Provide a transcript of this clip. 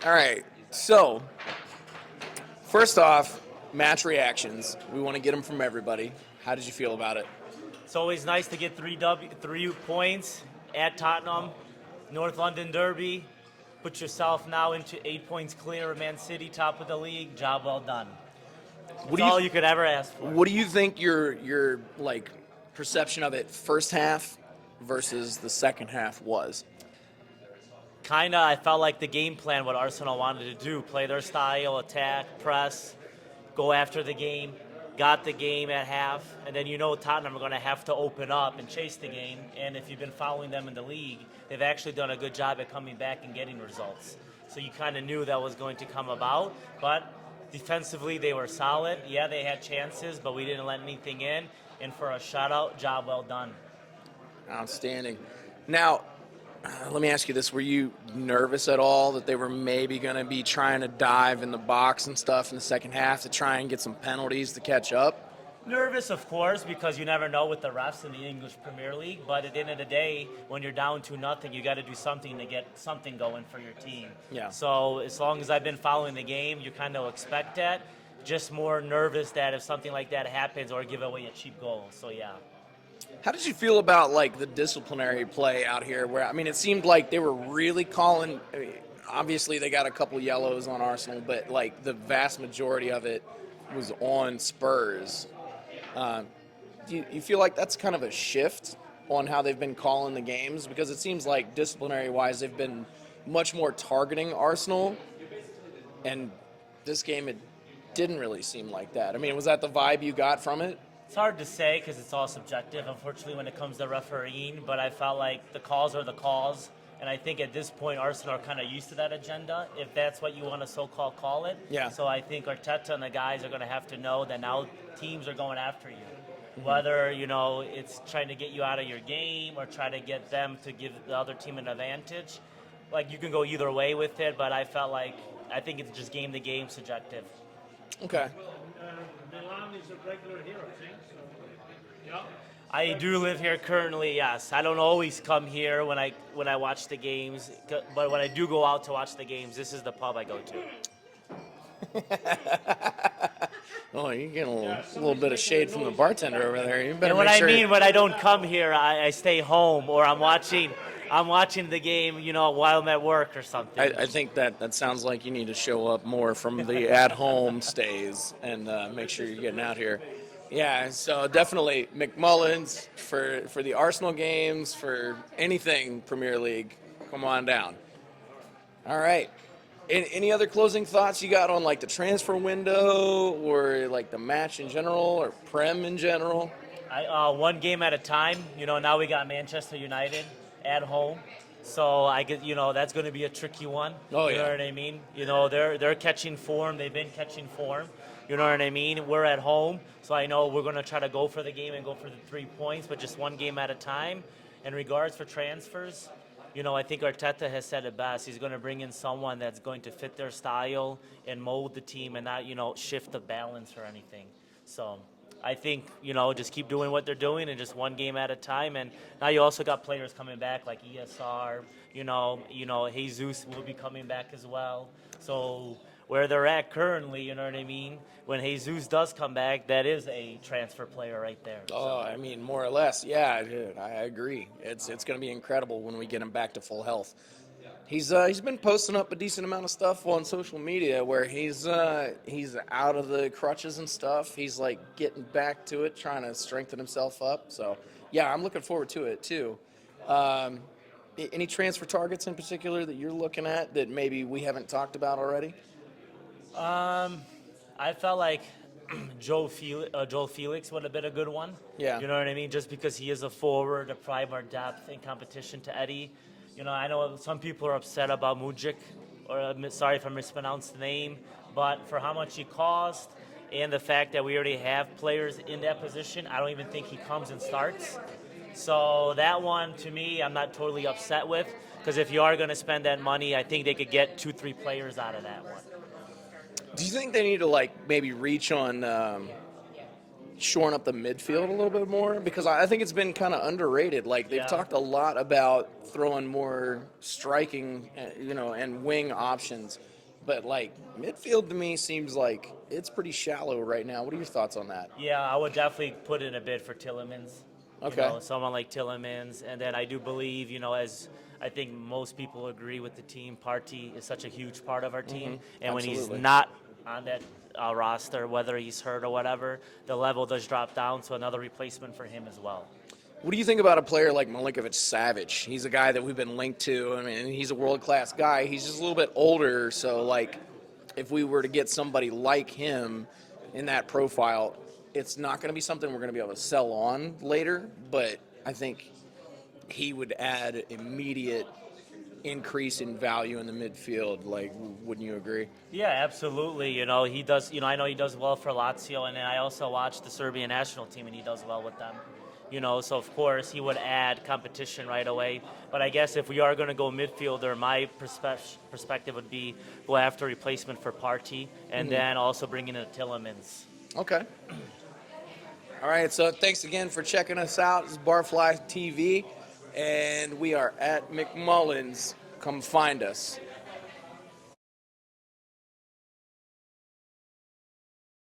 All right. So, first off, match reactions. We want to get them from everybody. How did you feel about it? It's always nice to get 3 points at Tottenham, North London Derby. Put yourself now into 8 points clear of Man City, top of the league. Job well done. That's all you could ever ask for. What do you think your like perception of it first half versus the second half was? Kinda, I felt like the game plan, what Arsenal wanted to do, play their style, attack, press, go after the game, got the game at half, and then Tottenham are going to have to open up and chase the game. And if you've been following them in the league, they've actually done a good job at coming back and getting results. So you kind of knew that was going to come about. But defensively, they were solid. Yeah, they had chances, but we didn't let anything in. And for a shutout, job well done. Outstanding. Now, let me ask you this. Were you nervous at all that they were maybe going to be trying to dive in the box and stuff in the second half to try and get some penalties to catch up? Nervous, of course, because you never know with the refs in the English Premier League. But at the end of the day, when you're down 2-0, you got to do something to get something going for your team. Yeah. So as long as I've been following the game, you kind of expect that. Just more nervous that if something like that happens or give away a cheap goal. So, yeah. How did you feel about like the disciplinary play out here? Where I mean, it seemed like they were really calling. I mean, obviously, they got a couple yellows on Arsenal, but like the vast majority of it was on Spurs. Do you feel like that's kind of a shift on how they've been calling the games? Because it seems like disciplinary-wise, they've been much more targeting Arsenal, and this game it didn't really seem like that. I mean, was that the vibe you got from it? It's hard to say because it's all subjective, unfortunately, when it comes to refereeing. But I felt like the calls are the calls. And I think at this point, Arsenal are kind of used to that agenda, if that's what you want to so-called call it. Yeah. So I think Arteta and the guys are going to have to know that now teams are going after you. Mm-hmm. Whether, it's trying to get you out of your game or try to get them to give the other team an advantage. Like, you can go either way with it, but I think it's just game-to-game subjective. Okay. Milan is a regular here, I think. So, yeah. I do live here currently, yes. I don't always come here when I watch the games, but when I do go out to watch the games, this is the pub I go to. Oh, you're getting a little bit of shade from the bartender over there. You better And what make I sure mean when I don't come here, I stay home or I'm watching the game, while I'm at work or something. I think that sounds like you need to show up more from the at-home stays and make sure you're getting out here. Yeah, so definitely McMullins for the Arsenal games, for anything Premier League, come on down. All right. Any other closing thoughts you got on like the transfer window or like the match in general or Prem in general? One game at a time. Now we got Manchester United at home. So I get, that's going to be a tricky one. Oh, yeah. You know what I mean? They're catching form. They've been catching form. You know what I mean? We're at home, so I know we're going to try to go for the game and go for the 3 points, but just one game at a time. In regards for transfers, I think Arteta has said it best. He's going to bring in someone that's going to fit their style and mold the team and not, shift the balance or anything. So I think, just keep doing what they're doing and just one game at a time. And now you also got players coming back like ESR, Jesus will be coming back as well. So where they're at currently, you know what I mean? When Jesus does come back, that is a transfer player right there. Oh, I mean, more or less. Yeah, dude, I agree. It's going to be incredible when we get him back to full health. He's been posting up a decent amount of stuff on social media where he's out of the crutches and stuff. He's like getting back to it, trying to strengthen himself up. So, yeah, I'm looking forward to it too. Any transfer targets in particular that you're looking at that maybe we haven't talked about already? I felt like Joel Felix would have been a good one. Yeah. You know what I mean? Just because he is a forward, a pride more depth in competition to Eddie. I know some people are upset about Mujic, or sorry if I mispronounced the name, but for how much he cost and the fact that we already have players in that position, I don't even think he comes and starts. So that one, to me, I'm not totally upset with, because if you are going to spend that money, I think they could get 2-3 players out of that one. Do you think they need to like maybe reach on shoring up the midfield a little bit more? Because I think it's been kind of underrated. Like they've talked a lot about throwing more striking, and wing options But like midfield to me seems like it's pretty shallow right now. What are your thoughts on that? Yeah, I would definitely put in a bid for Tillemans. Okay. You know, someone like Tillemans. And then I do believe, you know, as I think most people agree with the team, Partey is such a huge part of our team. And when he's Absolutely. not on that roster, whether he's hurt or whatever, the level does drop down. So another replacement for him as well. What do you think about a player like Milinkovic-Savic? He's a guy that we've been linked to. I mean, he's a world-class guy. He's just a little bit older, so like if we were to get somebody like him in that profile, it's not going to be something we're going to be able to sell on later, but I think he would add immediate increase in value in the midfield. Like, wouldn't you agree? Yeah, absolutely. You know, he does. You know, I know he does well for Lazio, and then I also watch the Serbian national team, and he does well with them. You know, so of course he would add competition right away. But I guess if we are going to go midfielder, my perspective would be go after replacement for Partey, and then also bring in a Tillemans. Okay. All right, so thanks again for checking us out. This is BarFly TV, and we are at McMullen's. Come find us.